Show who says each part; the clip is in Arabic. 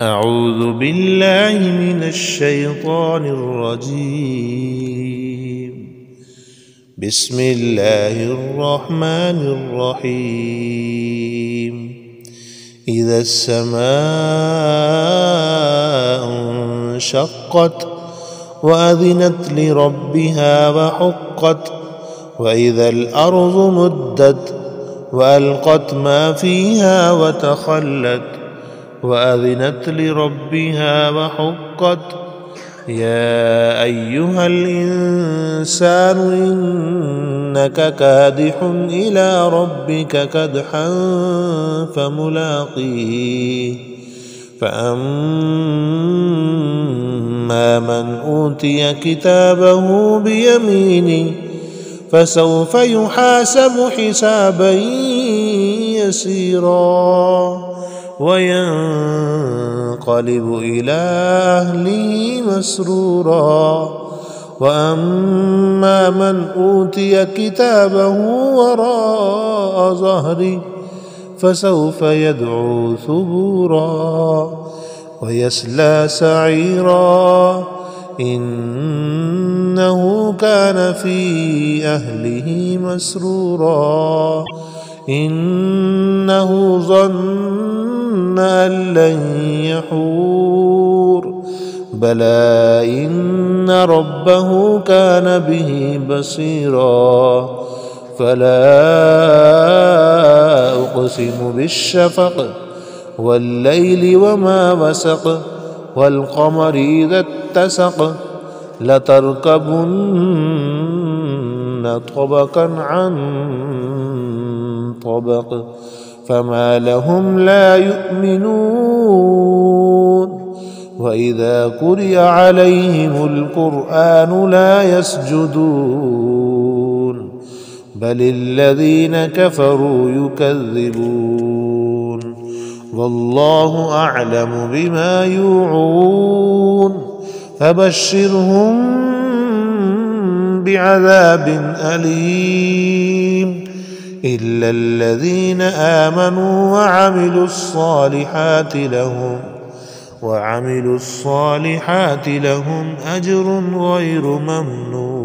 Speaker 1: أعوذ بالله من الشيطان الرجيم. بسم الله الرحمن الرحيم. إذا السماء انشقت وأذنت لربها وحقت، وإذا الأرض مدت وألقت ما فيها وتخلت وأذنت لربها وحقت. يا أيها الإنسان إنك كادح إلى ربك كدحا فملاقيه. فأما من أوتي كتابه بيمينه فسوف يحاسب حسابا يسيرا وينقلب إلى أهله مسرورا. وأما من أوتي كتابه وراء ظهره فسوف يدعو ثبورا ويصلى سعيرا، إنه كان في أهله مسرورا. إنه ظن أن لن يحور، بلى إن ربه كان به بصيرا. فلا أقسم بالشفق والليل وما وسق، والقمر إذا اتسق، لتركبن طبقا عن طبق، فما لهم لا يؤمنون. وإذا قرئ عليهم القرآن لا يسجدون، بل الذين كفروا يكذبون. والله أعلم بما يوعون، فبشرهم بعذاب أليم إلا الذين آمنوا وعملوا الصالحات لهم أجر غير ممنون.